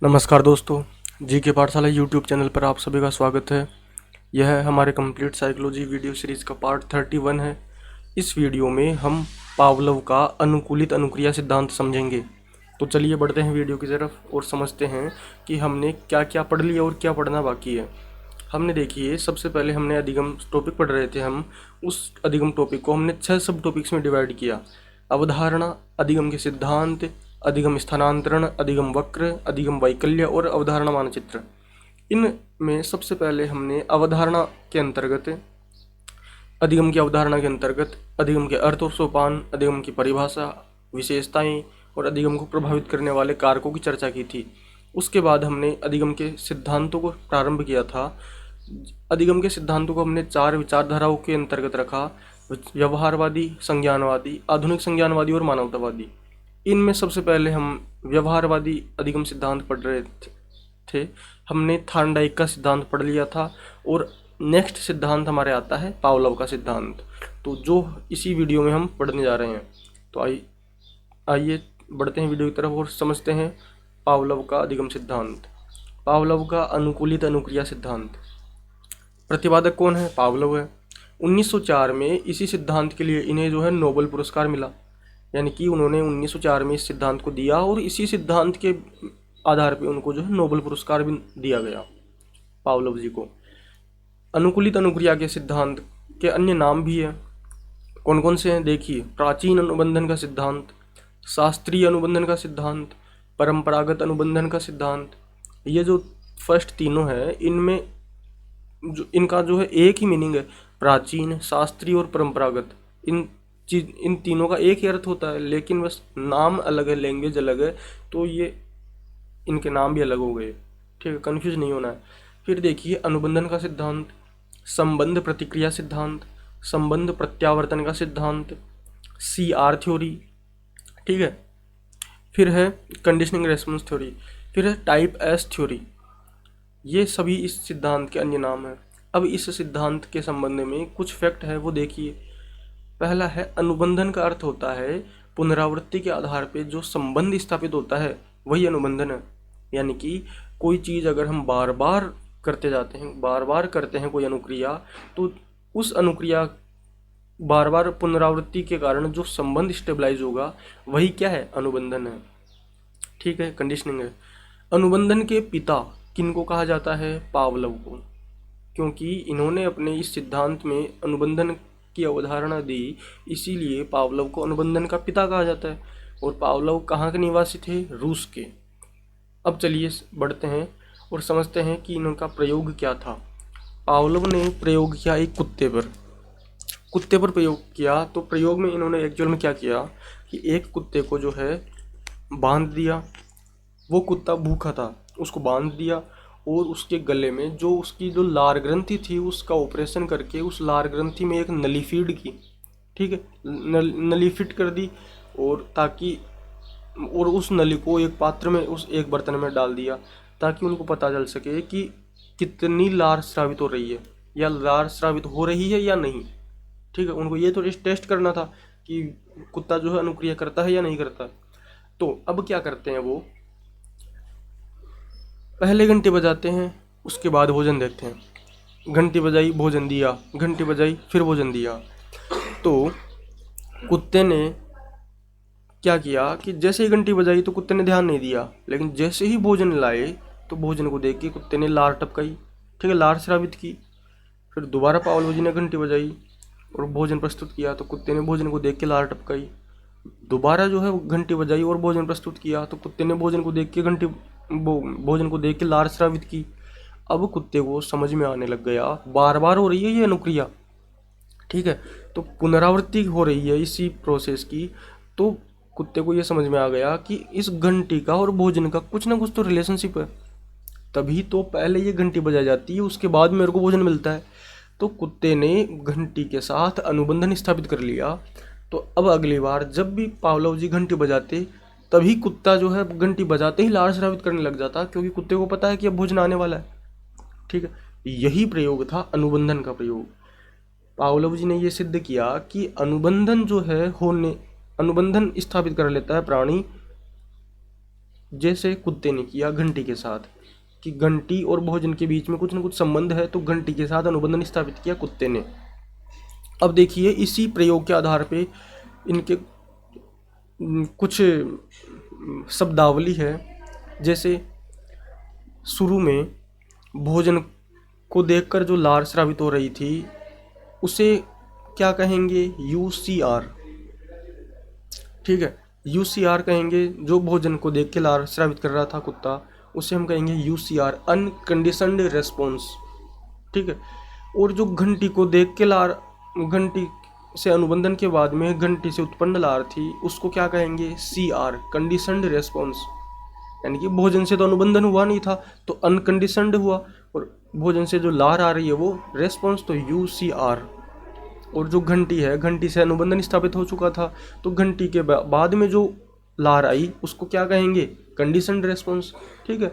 नमस्कार दोस्तों, जी के पाठशाला यूट्यूब चैनल पर आप सभी का स्वागत है। यह हमारे कंप्लीट साइकोलॉजी वीडियो सीरीज का पार्ट 31 है। इस वीडियो में हम पावलोव का अनुकूलित अनुक्रिया सिद्धांत समझेंगे। तो चलिए बढ़ते हैं वीडियो की तरफ और समझते हैं कि हमने क्या क्या पढ़ लिया और क्या पढ़ना बाकी है। हमने देखिए, सबसे पहले हमने अधिगम टॉपिक पढ़ रहे थे। हम उस अधिगम टॉपिक को हमने 6 सब टॉपिक्स में डिवाइड किया। अवधारणा, अधिगम के सिद्धांत, अधिगम स्थानांतरण, अधिगम वक्र, अधिगम वैकल्य और अवधारणा मानचित्र। इनमें सबसे पहले हमने अवधारणा के अंतर्गत, अधिगम की अवधारणा के अंतर्गत अधिगम के अर्थ और सोपान, अधिगम की परिभाषा, विशेषताएं और अधिगम को प्रभावित करने वाले कारकों की चर्चा की थी। उसके बाद हमने अधिगम के सिद्धांतों को प्रारंभ किया था। अधिगम के सिद्धांतों को हमने 4 विचारधाराओं के अंतर्गत रखा: व्यवहारवादी, संज्ञानवादी, आधुनिक संज्ञानवादी और मानवतावादी। इनमें सबसे पहले हम व्यवहारवादी अधिगम सिद्धांत पढ़ रहे थे। हमने थार्नडाइक का सिद्धांत पढ़ लिया था और नेक्स्ट सिद्धांत हमारे आता है पावलोव का सिद्धांत, तो जो इसी वीडियो में हम पढ़ने जा रहे हैं। तो आइए बढ़ते हैं वीडियो की तरफ और समझते हैं पावलोव का अधिगम सिद्धांत। पावलोव का अनुकूलित अनुक्रिया सिद्धांत। प्रतिपादक कौन है? पावलोव है। 1904 में इसी सिद्धांत के लिए इन्हें जो है नोबेल पुरस्कार मिला। यानी कि उन्होंने 1904 में इस सिद्धांत को दिया और इसी सिद्धांत के आधार पर उनको जो है नोबेल पुरस्कार भी दिया गया, पावलोव जी को। अनुकूलित अनुक्रिया के सिद्धांत के अन्य नाम भी हैं। कौन कौन से हैं देखिए: प्राचीन अनुबंधन का सिद्धांत, शास्त्रीय अनुबंधन का सिद्धांत, परंपरागत अनुबंधन का सिद्धांत। ये जो फर्स्ट तीनों हैं, इनमें जो इनका जो है एक ही मीनिंग है, प्राचीन, शास्त्रीय और परंपरागत। इन तीनों का एक ही अर्थ होता है, लेकिन बस नाम अलग है, लैंग्वेज अलग है, तो ये इनके नाम भी अलग हो गए। ठीक है, कंफ्यूज नहीं होना है। फिर देखिए अनुबंधन का सिद्धांत, संबंध प्रतिक्रिया सिद्धांत, संबंध प्रत्यावर्तन का सिद्धांत, CR थ्योरी। ठीक है, फिर है कंडीशनिंग रेस्पॉन्स थ्योरी, फिर है टाइप S थ्योरी। ये सभी इस सिद्धांत के अन्य नाम हैं। अब इस सिद्धांत के संबंध में कुछ फैक्ट है, वो देखिए। पहला है, अनुबंधन का अर्थ होता है पुनरावृत्ति के आधार पे जो संबंध स्थापित होता है, वही अनुबंधन है। यानी कि कोई चीज़ अगर हम बार बार करते जाते हैं, बार बार करते हैं कोई अनुक्रिया, तो उस अनुक्रिया बार बार पुनरावृत्ति के कारण जो संबंध स्टेबलाइज होगा, वही क्या है? अनुबंधन है। ठीक है, कंडीशनिंग है। अनुबंधन के पिता किनको कहा जाता है? पावलोव को, क्योंकि इन्होंने अपने इस सिद्धांत में अनुबंधन की अवधारणा दी, इसीलिए पावलोव को अनुबंधन का पिता कहा जाता है। और पावलोव कहाँ के निवासी थे? रूस के। अब चलिए बढ़ते हैं और समझते हैं कि इनका प्रयोग क्या था। पावलोव ने प्रयोग किया एक कुत्ते पर प्रयोग किया। तो प्रयोग में इन्होंने एक्चुअल में क्या किया कि एक कुत्ते को जो है बांध दिया। वो कुत्ता भूखा था, उसको बांध दिया और उसके गले में जो उसकी जो लार ग्रंथि थी, उसका ऑपरेशन करके उस लार ग्रंथि में एक नली फीड की। ठीक है, नली फिट कर दी, और ताकि उस नली को एक पात्र में, उस एक बर्तन में डाल दिया, ताकि उनको पता चल सके कि कितनी लार स्रावित हो रही है, या लार स्रावित हो रही है या नहीं। ठीक है, उनको ये तो टेस्ट करना था कि कुत्ता जो है अनुक्रिया करता है या नहीं करता। तो अब क्या करते हैं, वो पहले घंटी बजाते हैं, उसके बाद भोजन देते हैं। घंटी बजाई, भोजन दिया, घंटी बजाई, फिर भोजन दिया। तो कुत्ते ने क्या किया कि जैसे ही घंटी बजाई तो कुत्ते ने ध्यान नहीं दिया, लेकिन जैसे ही भोजन लाए तो भोजन को देख के कुत्ते ने लार टपकाई। ठीक है, लार स्रावित की। फिर दोबारा पावलोव जी ने घंटी बजाई और भोजन प्रस्तुत किया, तो कुत्ते ने भोजन को देख के लार टपकाई। दोबारा जो है वो घंटी बजाई और भोजन प्रस्तुत किया, तो कुत्ते ने भोजन को देख के लार स्रावित की। अब कुत्ते को समझ में आने लग गया, बार बार हो रही है ये अनुक्रिया। ठीक है, तो पुनरावृत्ति हो रही है इसी प्रोसेस की। तो कुत्ते को ये समझ में आ गया कि इस घंटी का और भोजन का कुछ ना कुछ तो रिलेशनशिप है, तभी तो पहले ये घंटी बजाई जाती है, उसके बाद मेरे को भोजन मिलता है। तो कुत्ते ने घंटी के साथ अनुबंधन स्थापित कर लिया। तो अब अगली बार जब भी पावलोव जी घंटी बजाते, तभी कुत्ता जो है घंटी बजाते ही लार स्रावित करने लग जाता, क्योंकि कुत्ते को पता है कि अब भोजन आने वाला है। ठीक है, यही प्रयोग था अनुबंधन का प्रयोग। पावलोव जी ने यह सिद्ध किया कि अनुबंधन जो है अनुबंधन स्थापित कर लेता है प्राणी जैसे कुत्ते ने किया घंटी के साथ, कि घंटी और भोजन के बीच में कुछ न कुछ संबंध है, तो घंटी के साथ अनुबंधन स्थापित किया कुत्ते ने। अब देखिए इसी प्रयोग के आधार पे इनके कुछ शब्दावली है। जैसे शुरू में भोजन को देखकर जो लार स्रावित हो रही थी उसे क्या कहेंगे, UCR। ठीक है, UCR कहेंगे। जो भोजन को देख के लार स्रावित कर रहा था कुत्ता, उसे हम कहेंगे UCR, अनकंडीशनड रेस्पॉन्स। ठीक है, और जो घंटी को देख के लार, घंटी से अनुबंधन के बाद में घंटी से उत्पन्न लार थी, उसको क्या कहेंगे, CR, कंडीशनड रेस्पॉन्स। यानी कि भोजन से तो अनुबंधन हुआ नहीं था, तो अनकंडीशनड हुआ, और भोजन से जो लार आ रही है वो रेस्पॉन्स, तो UCR। और जो घंटी है, घंटी से अनुबंधन स्थापित हो चुका था, तो घंटी के बाद में जो लार आई उसको क्या कहेंगे, कंडीशनड रेस्पॉन्स। ठीक है,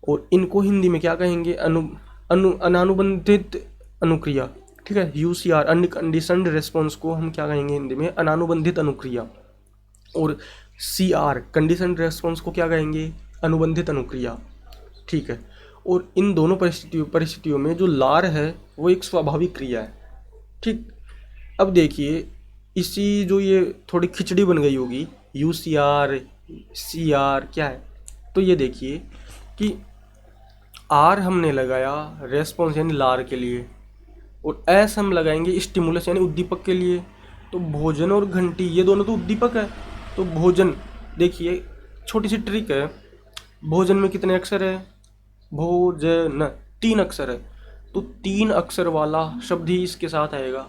और इनको हिंदी में क्या कहेंगे, अनानुबंधित अनुक्रिया। ठीक है, UCR, अनकंडीशनड रेस्पॉन्स को हम क्या कहेंगे हिंदी में, अनानुबंधित अनुक्रिया। और CR, कंडीशनड रेस्पॉन्स को क्या कहेंगे, अनुबंधित अनुक्रिया। ठीक है, और इन दोनों परिस्थितियों में जो लार है वो एक स्वाभाविक क्रिया है। ठीक, अब देखिए इसी जो ये थोड़ी खिचड़ी बन गई होगी, UCR CR क्या है, तो ये देखिए कि R हमने लगाया रेस्पॉन्स यानी लार के लिए, और S हम लगाएंगे स्टिमुलस यानी उद्दीपक के लिए। तो भोजन और घंटी ये दोनों तो उद्दीपक है। तो भोजन, देखिए छोटी सी ट्रिक है, भोजन में कितने अक्षर है, भोजन 3 अक्षर है, तो 3 अक्षर वाला शब्द ही इसके साथ आएगा।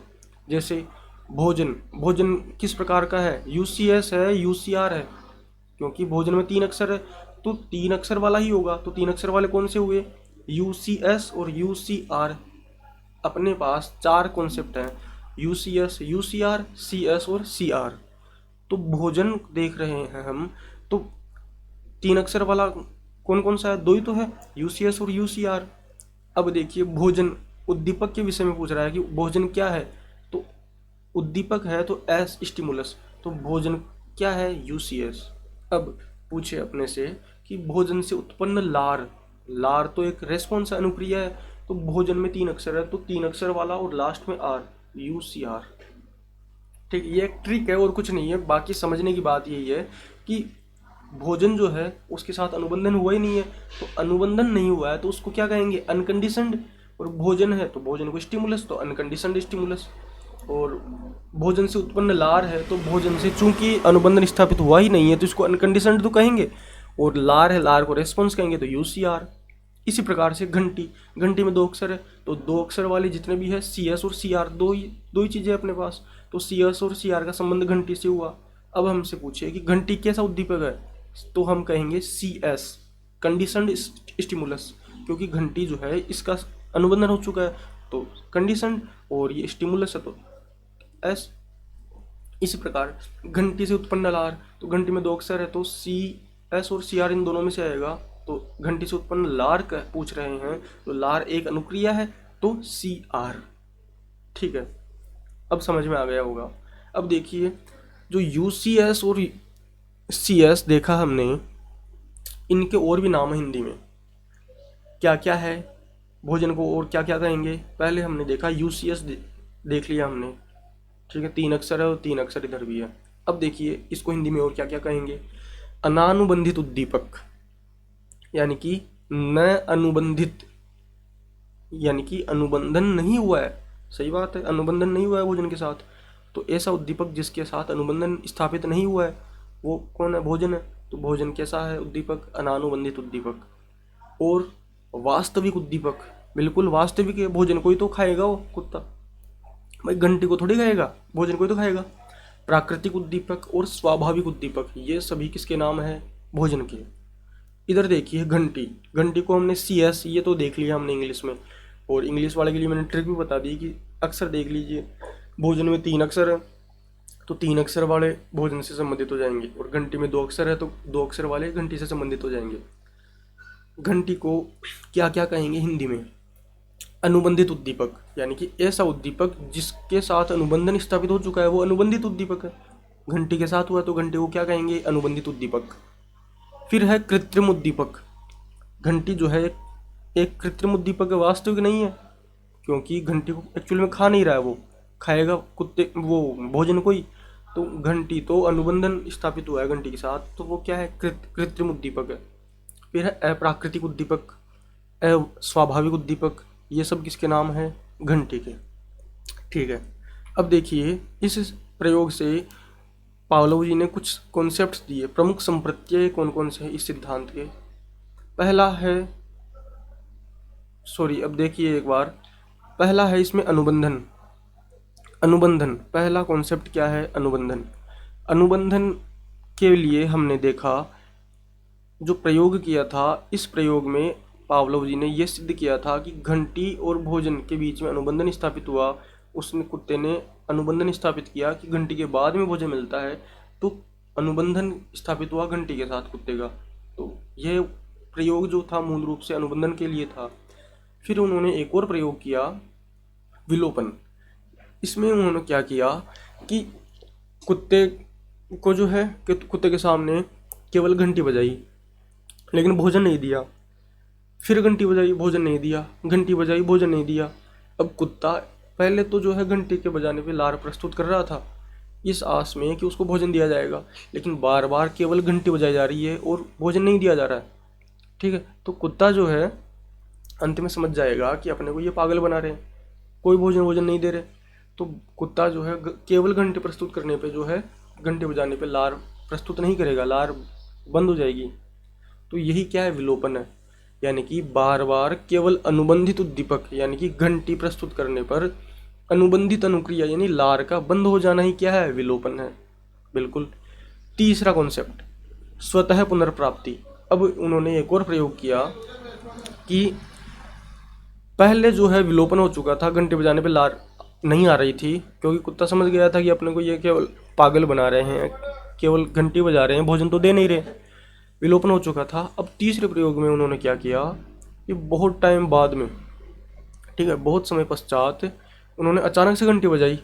जैसे भोजन, भोजन किस प्रकार का है, UCS है, UCR है, क्योंकि भोजन में 3 अक्षर है तो 3 अक्षर वाला ही होगा। तो 3 अक्षर वाले कौन से हुए, UCS और UCR। अपने पास 4 कॉन्सेप्ट हैं, UCS, UCR, CS और CR। तो भोजन देख रहे हैं हम, तो 3 अक्षर वाला कौन कौन सा है, 2 ही तो है, UCS और UCR। अब देखिए भोजन उद्दीपक के विषय में पूछ रहा है कि भोजन क्या है, तो उद्दीपक है तो S स्टिमुलस, तो भोजन क्या है, UCS। अब पूछे अपने से कि भोजन से उत्पन्न लार, लार तो एक रेस्पॉन्स अनुक्रिया है, तो भोजन में 3 अक्षर है तो 3 अक्षर वाला और लास्ट में R, UCR। ठीक, ये एक ट्रिक है और कुछ नहीं है। बाकी समझने की बात यही है कि भोजन जो है उसके साथ अनुबंधन हुआ ही नहीं है, तो अनुबंधन नहीं हुआ है तो उसको क्या कहेंगे, अनकंडीशनड। और भोजन है तो भोजन को स्टिमुलस, तो अनकंडीशनड स्टिमुलस। और भोजन से उत्पन्न लार है तो भोजन से चूंकि अनुबंधन स्थापित हुआ ही नहीं है तो इसको अनकंडीशनड तो कहेंगे, और लार है, लार को रेस्पॉन्स कहेंगे, तो UCR। इसी प्रकार से घंटी, घंटी में 2 अक्षर है तो 2 अक्षर वाले जितने भी है CS और CR, दो ही चीज़ें अपने पास, तो CS और CR का संबंध घंटी से हुआ। अब हमसे पूछे कि घंटी कैसा उद्दीपक है, तो हम कहेंगे CS, कंडीशनड स्टिमुलस, क्योंकि घंटी जो है इसका अनुबंधन हो चुका है तो कंडीशनड, और ये स्टिमुलस है तो S। इसी प्रकार घंटी से उत्पन्न लार, तो घंटी में 2 अक्षर है तो CS और CR इन दोनों में से आएगा। तो घंटी से उत्पन्न लार का पूछ रहे हैं तो लार एक अनुक्रिया है तो CR। ठीक है, अब समझ में आ गया होगा। अब देखिए जो UCS और CS देखा हमने, इनके और भी नाम है हिंदी में, क्या क्या है, भोजन को और क्या क्या कहेंगे। पहले हमने देखा UCS देख लिया हमने, ठीक है, 3 अक्षर है और 3 अक्षर इधर भी है। अब देखिए इसको हिंदी में और क्या क्या कहेंगे, अनानुबंधित उद्दीपक, यानी कि न अनुबंधित, यानी कि अनुबंधन नहीं हुआ है। सही बात है, अनुबंधन नहीं हुआ है भोजन के साथ, तो ऐसा उद्दीपक जिसके साथ अनुबंधन स्थापित नहीं हुआ है वो कौन है, भोजन है। तो भोजन कैसा है उद्दीपक, अनानुबंधित उद्दीपक। और वास्तविक उद्दीपक, बिल्कुल वास्तविक है, भोजन को ही तो खाएगा वो कुत्ता, भाई घंटी को थोड़ी खाएगा, भोजन को ही तो खाएगा। प्राकृतिक उद्दीपक और स्वाभाविक उद्दीपक, ये सभी किसके नाम है, भोजन के। इधर देखिए घंटी, घंटी को हमने CS ये तो देख लिया हमने इंग्लिश में, और इंग्लिश वाले के लिए मैंने ट्रिक भी बता दी कि अक्षर देख लीजिए, भोजन में 3 अक्षर है तो 3 अक्षर वाले भोजन से संबंधित हो जाएंगे, और घंटी में 2 अक्षर है तो 2 अक्षर वाले घंटी से संबंधित हो जाएंगे। घंटी को क्या क्या कहेंगे हिंदी में, अनुबंधित उद्दीपक, यानी कि ऐसा उद्दीपक जिसके साथ अनुबंधन स्थापित हो चुका है वो अनुबंधित उद्दीपक है। घंटी के साथ हुआ तो घंटी को क्या कहेंगे, अनुबंधित उद्दीपक। फिर है कृत्रिम उद्दीपक। घंटी जो है एक कृत्रिम उद्दीपक है, वास्तविक नहीं है, क्योंकि घंटी को एक्चुअल में खा नहीं रहा है, वो खाएगा कुत्ते वो भोजन को ही। तो घंटी तो अनुबंधन स्थापित हुआ है घंटी के साथ, तो वो क्या है, कृत्रिम उद्दीपक है। फिर है अप्राकृतिक उद्दीपक, अस्वाभाविक उद्दीपक, ये सब किसके नाम है, घंटी के। ठीक है, अब देखिए इस प्रयोग से पावलोव जी ने कुछ कॉन्सेप्ट्स दिए। प्रमुख संप्रत्यय कौन कौन से हैं इस सिद्धांत के। पहला है, सॉरी अब देखिए एक बार, पहला है इसमें अनुबंधन। अनुबंधन पहला कॉन्सेप्ट क्या है, अनुबंधन। अनुबंधन के लिए हमने देखा, जो प्रयोग किया था, इस प्रयोग में पावलोव जी ने यह सिद्ध किया था कि घंटी और भोजन के बीच में अनुबंधन स्थापित हुआ। उसने कुत्ते ने अनुबंधन स्थापित किया कि घंटी के बाद में भोजन मिलता है, तो अनुबंधन स्थापित हुआ घंटी के साथ कुत्ते का। तो यह प्रयोग जो था मूल रूप से अनुबंधन के लिए था। फिर उन्होंने एक और प्रयोग किया, विलोपन। इसमें उन्होंने क्या किया कि कुत्ते को जो है कि कुत्ते के सामने केवल घंटी बजाई लेकिन भोजन नहीं दिया, फिर घंटी बजाई भोजन नहीं दिया, घंटी बजाई भोजन नहीं दिया। अब कुत्ता पहले तो जो है घंटी के बजाने पे लार प्रस्तुत कर रहा था इस आस में कि उसको भोजन दिया जाएगा, लेकिन बार बार केवल घंटी बजाई जा रही है और भोजन नहीं दिया जा रहा है। ठीक है, तो कुत्ता जो है अंत में समझ जाएगा कि अपने को ये पागल बना रहे हैं, कोई भोजन नहीं दे रहे। तो कुत्ता जो है केवल घंटी प्रस्तुत करने पे जो है, घंटी बजाने पे लार प्रस्तुत नहीं करेगा, लार बंद हो जाएगी। तो यही क्या है, विलोपन है। यानी कि बार बार केवल अनुबंधित उद्दीपक यानी कि घंटी प्रस्तुत करने पर अनुबंधित अनुक्रिया यानी लार का बंद हो जाना ही क्या है, विलोपन है। बिल्कुल। तीसरा कॉन्सेप्ट, स्वतः पुनर्प्राप्ति। अब उन्होंने एक और प्रयोग किया कि पहले जो है विलोपन हो चुका था, घंटी बजाने पे लार नहीं आ रही थी, क्योंकि कुत्ता समझ गया था कि अपने को ये केवल पागल बना रहे हैं, केवल घंटी बजा रहे हैं, भोजन तो दे नहीं रहे। विलोपन हो चुका था। अब तीसरे प्रयोग में उन्होंने क्या किया कि बहुत टाइम बाद में, ठीक है, बहुत समय पश्चात उन्होंने अचानक से घंटी बजाई।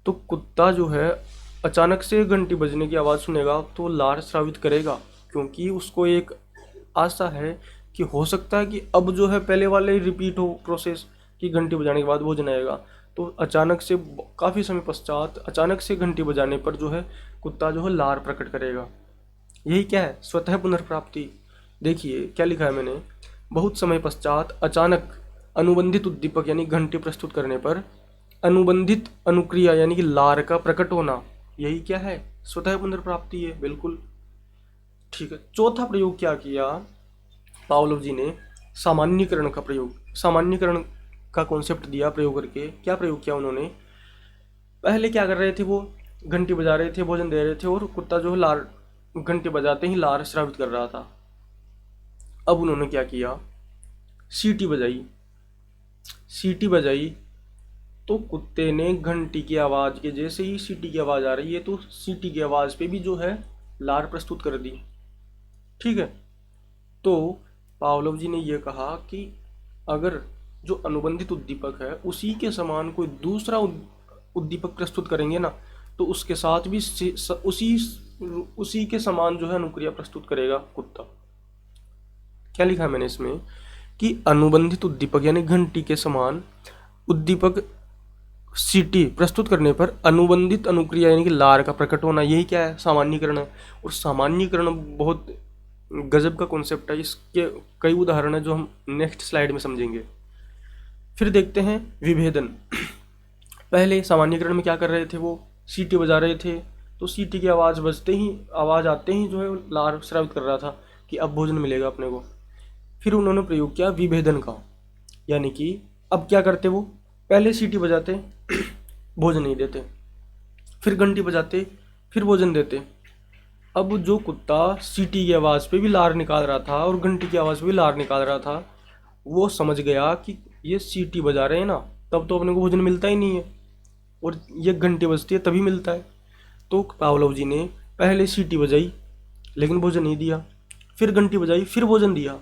तो कुत्ता जो है अचानक से घंटी बजने की आवाज़ सुनेगा तो लार स्रावित करेगा, क्योंकि उसको एक आशा है कि हो सकता है कि अब जो है पहले वाले रिपीट हो प्रोसेस, कि घंटी बजाने के बाद भोजन आएगा। तो अचानक से काफ़ी समय पश्चात अचानक से घंटी बजाने पर जो है कुत्ता जो है लार प्रकट करेगा। यही क्या है, स्वतः पुनर्प्राप्ति। देखिए क्या लिखा है मैंने, बहुत समय पश्चात अचानक अनुबंधित उद्दीपक यानी घंटी प्रस्तुत करने पर अनुबंधित अनुक्रिया यानी कि लार का प्रकट होना, यही क्या है, स्वतः पुनर्प्राप्ति है। बिल्कुल ठीक है। चौथा प्रयोग क्या किया पावलोव जी ने, सामान्यीकरण का प्रयोग। सामान्यीकरण का कॉन्सेप्ट दिया प्रयोग करके। क्या प्रयोग किया उन्होंने, पहले क्या कर रहे थे, वो घंटी बजा रहे थे, भोजन दे रहे थे और कुत्ता जो है लार घंटी बजाते ही लार स्रावित कर रहा था। अब उन्होंने क्या किया, सीटी बजाई। सीटी बजाई तो कुत्ते ने घंटी की आवाज़ के जैसे ही सीटी की आवाज़ आ रही है तो सीटी की आवाज़ पे भी जो है लार प्रस्तुत कर दी। ठीक है, तो पावलोव जी ने यह कहा कि अगर जो अनुबंधित उद्दीपक है उसी के समान कोई दूसरा उद्दीपक प्रस्तुत करेंगे ना, तो उसके साथ भी उसी के समान जो है अनुक्रिया प्रस्तुत करेगा कुत्ता। क्या लिखा है मैंने इसमें कि अनुबंधित उद्दीपक यानी घंटी के समान उद्दीपक सीटी प्रस्तुत करने पर अनुबंधित अनुक्रिया यानी कि लार का प्रकट होना, यही क्या है, सामान्यीकरण है। और सामान्यीकरण बहुत गजब का कॉन्सेप्ट है, इसके कई उदाहरण है जो हम नेक्स्ट स्लाइड में समझेंगे। फिर देखते हैं विभेदन। पहले सामान्यीकरण में क्या कर रहे थे, वो सीटी बजा रहे थे, तो सीटी की आवाज़ बजते ही, आवाज़ आते ही जो है लार स्रावित कर रहा था कि अब भोजन मिलेगा अपने को। फिर उन्होंने प्रयोग किया विभेदन का, यानी कि अब क्या करते, वो पहले सीटी बजाते भोजन नहीं देते, फिर घंटी बजाते फिर भोजन देते। अब जो कुत्ता सीटी की आवाज़ पे भी लार निकाल रहा था और घंटी की आवाज़ पे भी लार निकाल रहा था, वो समझ गया कि ये सीटी बजा रहे हैं ना, तब तो अपने को भोजन मिलता ही नहीं है, और ये घंटी बजती है तभी मिलता है। तो पावलोव जी ने पहले सीटी बजाई लेकिन भोजन नहीं दिया, फिर घंटी बजाई फिर भोजन दिया,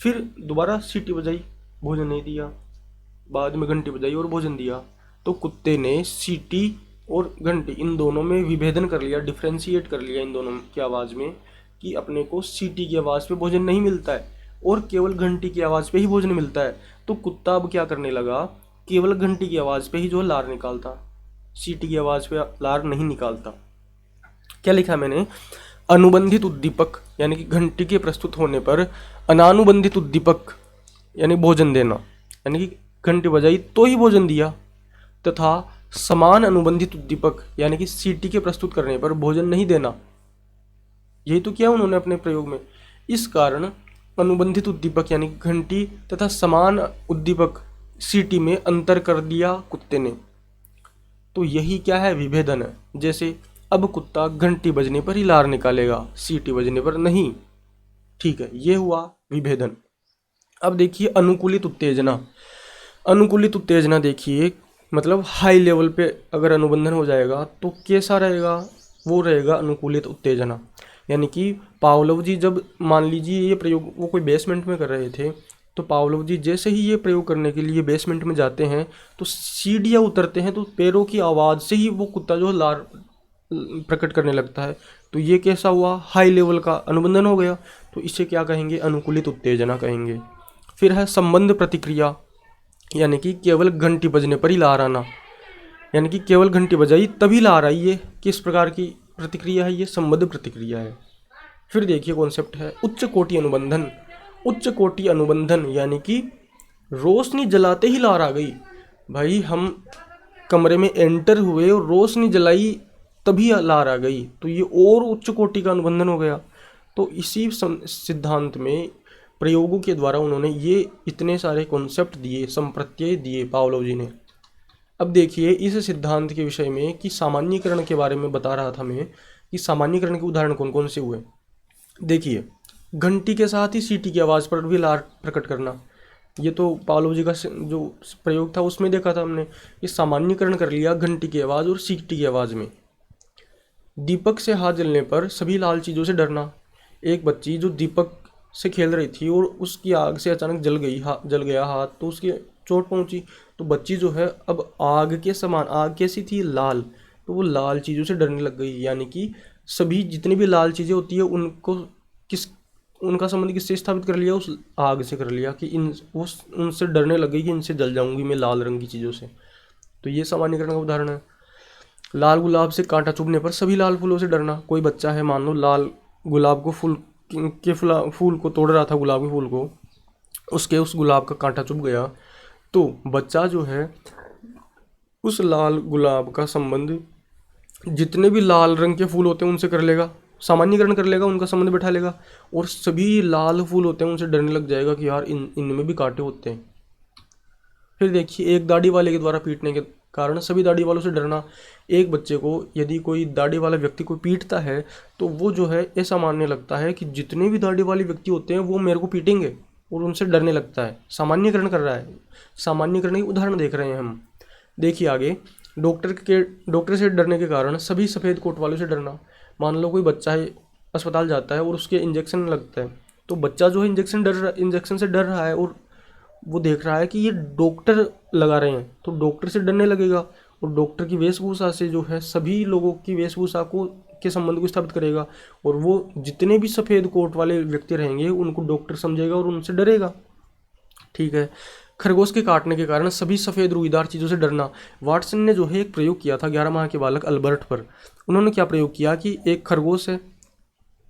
फिर दोबारा सीटी बजाई भोजन नहीं दिया, बाद में घंटी बजाई और भोजन दिया। तो कुत्ते ने सीटी और घंटी इन दोनों में विभेदन कर लिया, डिफ्रेंशिएट कर लिया इन दोनों की आवाज़ में, कि अपने को सीटी की आवाज़ पे भोजन नहीं मिलता है और केवल घंटी की आवाज़ पे ही भोजन मिलता है। तो कुत्ता अब क्या करने लगा, केवल घंटी की आवाज़ पे ही जो लार निकालता, सीटी की आवाज़ पे लार नहीं निकालता। क्या लिखा मैंने, अनुबंधित उद्दीपक यानी कि घंटी के प्रस्तुत होने पर अनानुबंधित उद्दीपक यानी भोजन देना, यानी कि घंटी बजाई तो ही भोजन दिया, तथा समान अनुबंधित उद्दीपक यानी कि सीटी के प्रस्तुत करने पर भोजन नहीं देना। यही तो किया उन्होंने अपने प्रयोग में। इस कारण अनुबंधित उद्दीपक यानी घंटी तथा समान उद्दीपक सीटी में अंतर कर दिया कुत्ते ने। तो यही क्या है, विभेदन है। जैसे अब कुत्ता घंटी बजने पर ही लार निकालेगा, सीटी बजने पर नहीं। ठीक है, ये हुआ विभेदन। अब देखिए अनुकूलित उत्तेजना। अनुकूलित उत्तेजना देखिए, मतलब हाई लेवल पे अगर अनुबंधन हो जाएगा तो कैसा रहेगा, वो रहेगा अनुकूलित उत्तेजना। यानी कि पावलोव जी जब मान लीजिए ये प्रयोग वो कोई बेसमेंट में कर रहे थे, तो पावलोव जी जैसे ही ये प्रयोग करने के लिए बेसमेंट में जाते हैं तो सीढ़ियाँ उतरते हैं तो पैरों की आवाज़ से ही वो कुत्ता जो लार प्रकट करने लगता है। तो ये कैसा हुआ, हाई लेवल का अनुबंधन हो गया। तो इसे क्या कहेंगे, अनुकूलित उत्तेजना कहेंगे। फिर है संबंध प्रतिक्रिया, यानी कि केवल घंटी बजने पर ही लार आना, यानी कि केवल घंटी बजाई तभी लार आई। ये किस प्रकार की प्रतिक्रिया है, ये संबंध प्रतिक्रिया है। फिर देखिए कॉन्सेप्ट है उच्च कोटि अनुबंधन। उच्च कोटि अनुबंधन यानी कि रोशनी जलाते ही लार आ गई। भाई हम कमरे में एंटर हुए और रोशनी जलाई तभी लार आ गई, तो ये और उच्च कोटि का अनुबंधन हो गया। तो इसी सिद्धांत में प्रयोगों के द्वारा उन्होंने ये इतने सारे कॉन्सेप्ट दिए, संप्रत्यय दिए पावलोव जी ने। अब देखिए इस सिद्धांत के विषय में कि सामान्यीकरण के बारे में बता रहा था मैं कि सामान्यीकरण के उदाहरण कौन कौन से हुए। देखिए घंटी के साथ ही सीटी की आवाज़ पर भी लार प्रकट करना, ये तो पावलोव जी का जो प्रयोग था उसमें देखा था हमने। ये सामान्यीकरण कर लिया घंटी की आवाज़ और सीटी की आवाज़ में। दीपक से हाथ जलने पर सभी लाल चीज़ों से डरना। एक बच्ची जो दीपक से खेल रही थी और उसकी आग से अचानक जल गया हाथ, तो उसकी चोट पहुंची। तो बच्ची जो है अब आग के समान, आग कैसी थी, लाल, तो वो लाल चीज़ों से डरने लग गई। यानी कि सभी जितनी भी लाल चीज़ें होती है उनका संबंध किससे स्थापित कर लिया, उस आग से कर लिया कि उनसे डरने लग गई कि इनसे जल जाऊंगी मैं लाल रंग की चीज़ों से। तो ये सामान्यीकरण का उदाहरण है। लाल गुलाब से कांटा चुभने पर सभी लाल फूलों से डरना। कोई बच्चा है मान लो लाल गुलाब को फूल को तोड़ रहा था, गुलाब के फूल को, उस गुलाब का कांटा चुभ गया, तो बच्चा जो है उस लाल गुलाब का संबंध जितने भी लाल रंग के फूल होते हैं उनसे कर लेगा, सामान्यीकरण कर लेगा, उनका संबंध बैठा लेगा, और सभी लाल फूल होते हैं उनसे डरने लग जाएगा कि यार इनमें भी कांटे होते हैं। फिर देखिए एक दाढ़ी वाले के द्वारा पीटने के कारण सभी दाढ़ी वालों से डरना। एक बच्चे को यदि कोई दाढ़ी वाला व्यक्ति को पीटता है तो वो जो है ऐसा मानने लगता है कि जितने भी दाढ़ी वाले व्यक्ति होते हैं वो मेरे को पीटेंगे और उनसे डरने लगता है। सामान्यीकरण कर रहा है, सामान्यीकरण के उदाहरण देख रहे हैं हम। देखिए आगे, डॉक्टर से डरने के कारण सभी सफ़ेद कोट वालों से डरना। मान लो कोई बच्चा है अस्पताल जाता है और उसके इंजेक्शन लगता है, तो बच्चा जो है इंजेक्शन से डर रहा है और वो देख रहा है कि ये डॉक्टर लगा रहे हैं, तो डॉक्टर से डरने लगेगा और डॉक्टर की वेशभूषा से जो है सभी लोगों की वेशभूषा के संबंध को स्थापित करेगा, और वो जितने भी सफ़ेद कोट वाले व्यक्ति रहेंगे उनको डॉक्टर समझेगा और उनसे डरेगा। ठीक है। खरगोश के काटने के कारण सभी सफ़ेद रुईदार चीज़ों से डरना। वाटसन ने जो है एक प्रयोग किया था 11 माह के बालक अल्बर्ट पर। उन्होंने क्या प्रयोग किया कि एक खरगोश है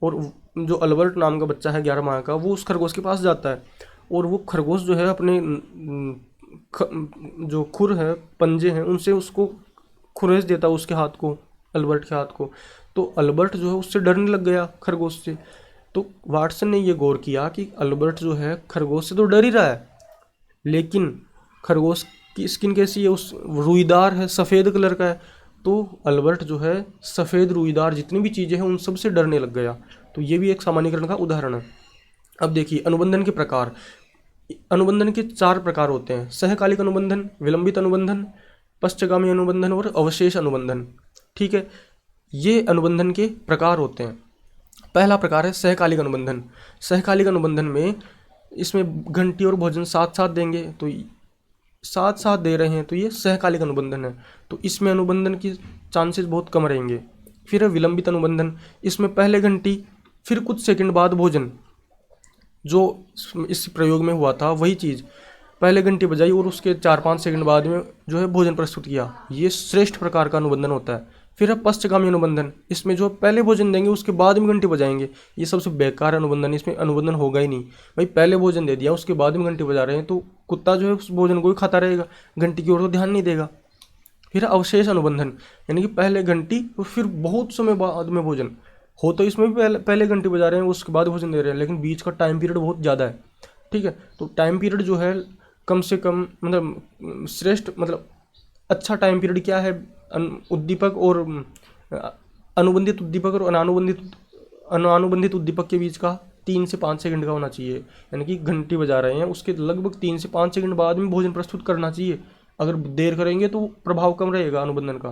और जो अल्बर्ट नाम का बच्चा है 11 माह का, वो उस खरगोश के पास जाता है और वो खरगोश जो है अपने जो खुर है, पंजे हैं, उनसे उसको खुरेस देता है उसके हाथ को, अल्बर्ट के हाथ को। तो अल्बर्ट जो है उससे डरने लग गया खरगोश से। तो वाटसन ने ये गौर किया कि अल्बर्ट जो है खरगोश से तो डर ही रहा है, लेकिन खरगोश की स्किन कैसी है, उस रुईदार है, सफ़ेद कलर का है, तो अल्बर्ट जो है सफ़ेद रुईदार जितनी भी चीज़ें हैं उन सब से डरने लग गया। तो ये भी एक सामान्यीकरण का उदाहरण है। अब देखिए अनुबंधन के प्रकार। अनुबंधन के 4 प्रकार होते हैं: सहकालिक अनुबंधन, विलंबित अनुबंधन, पश्चगामी अनुबंधन और अवशेष अनुबंधन। ठीक है, ये अनुबंधन के प्रकार होते हैं। पहला प्रकार है सहकालिक अनुबंधन। सहकालिक अनुबंधन में इसमें घंटी और भोजन साथ साथ देंगे, तो साथ साथ दे रहे हैं तो ये सहकालिक अनुबंधन है, तो इसमें अनुबंधन की चांसेस बहुत कम रहेंगे। फिर है विलंबित अनुबंधन। इसमें पहले घंटी फिर कुछ सेकंड बाद भोजन। जो इस प्रयोग में हुआ था वही चीज़, पहले घंटी बजाई और उसके 4-5 सेकंड बाद में जो है भोजन प्रस्तुत किया, ये श्रेष्ठ प्रकार का अनुबंधन होता है। फिर है पश्चगामी अनुबंधन, इसमें जो पहले भोजन देंगे उसके बाद में घंटी बजाएंगे, ये सबसे बेकार अनुबंधन, इसमें अनुबंधन होगा ही नहीं। भाई पहले भोजन दे दिया उसके बाद में घंटी बजा रहे हैं तो कुत्ता जो है उस भोजन को ही खाता रहेगा, घंटी की ओर तो ध्यान नहीं देगा। फिर अवशेष अनुबंधन, यानी कि पहले घंटी और फिर बहुत समय बाद में भोजन हो, तो इसमें भी पहले घंटी बजा रहे हैं उसके बाद भोजन दे रहे हैं, लेकिन बीच का टाइम पीरियड बहुत ज़्यादा है। ठीक है, तो टाइम पीरियड जो है कम से कम, मतलब श्रेष्ठ, मतलब अच्छा टाइम पीरियड क्या है, उद्दीपक और अनुबंधित उद्दीपक और अनानुबंधित उद्दीपक के बीच का 3 से 5 सेकंड का होना चाहिए। यानी कि घंटी बजा रहे हैं उसके लगभग 3 से 5 सेकंड बाद में भोजन प्रस्तुत करना चाहिए। अगर देर करेंगे तो प्रभाव कम रहेगा अनुबंधन का।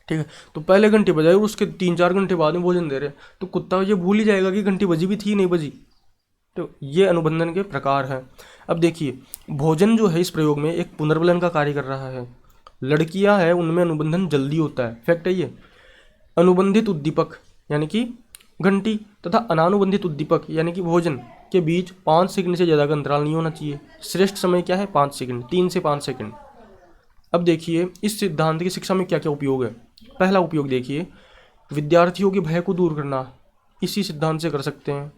ठीक है, तो पहले घंटी बजाई और उसके 3-4 घंटे बाद में भोजन दे रहे हैं तो कुत्ता ये भूल ही जाएगा कि घंटी बजी भी थी नहीं बजी। तो ये अनुबंधन के प्रकार हैं। अब देखिए, भोजन जो है इस प्रयोग में एक पुनर्बलन का कार्य कर रहा है। लड़कियां हैं उनमें अनुबंधन जल्दी होता है, फैक्ट है ये। अनुबंधित उद्दीपक यानी कि घंटी तथा अनानुबंधित उद्दीपक यानी कि भोजन के बीच 5 सेकंड से ज़्यादा का अंतराल नहीं होना चाहिए। श्रेष्ठ समय क्या है? 5 सेकंड, 3 से 5 सेकंड। अब देखिए इस सिद्धांत की शिक्षा में क्या क्या उपयोग है। पहला उपयोग देखिए, विद्यार्थियों के भय को दूर करना इसी सिद्धांत से कर सकते हैं।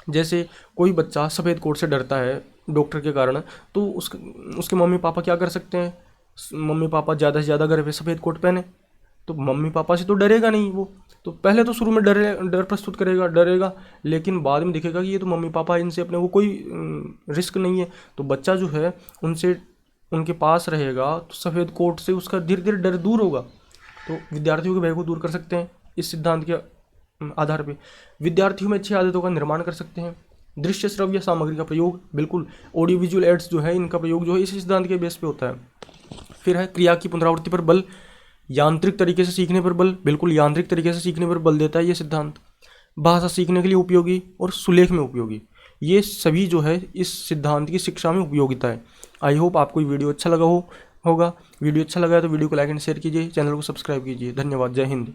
जैसे कोई बच्चा सफ़ेद कोट से डरता है डॉक्टर के कारण, तो उसके मम्मी पापा क्या कर सकते हैं, मम्मी पापा ज़्यादा से ज़्यादा घर पे सफ़ेद कोट पहने, तो मम्मी पापा से तो डरेगा नहीं वो, तो पहले तो शुरू में डर प्रस्तुत डरेगा, लेकिन बाद में दिखेगा कि ये तो मम्मी पापा, इनसे अपने को कोई रिस्क नहीं है, तो बच्चा जो है उनसे उनके पास रहेगा तो सफ़ेद कोट से उसका धीरे धीरे डर दूर होगा। तो विद्यार्थियों के भय को दूर कर सकते हैं इस सिद्धांत के आधार पे। विद्यार्थियों में अच्छी आदतों का निर्माण कर सकते हैं। दृश्य श्रव्य सामग्री का प्रयोग, बिल्कुल ऑडियो विजुअल एड्स जो है इनका प्रयोग जो है इस सिद्धांत के बेस पे होता है। फिर है क्रिया की पुनरावृत्ति पर बल, यांत्रिक तरीके से सीखने पर बल, बिल्कुल यांत्रिक तरीके से सीखने पर बल देता है ये सिद्धांत। भाषा सीखने के लिए उपयोगी और सुलेख में उपयोगी, ये सभी जो है इस सिद्धांत की शिक्षा में उपयोगिता है। आई होप आपको ये वीडियो अच्छा लगा होगा। वीडियो अच्छा लगा है तो वीडियो को लाइक एंड शेयर कीजिए, चैनल को सब्सक्राइब कीजिए। धन्यवाद, जय हिंद।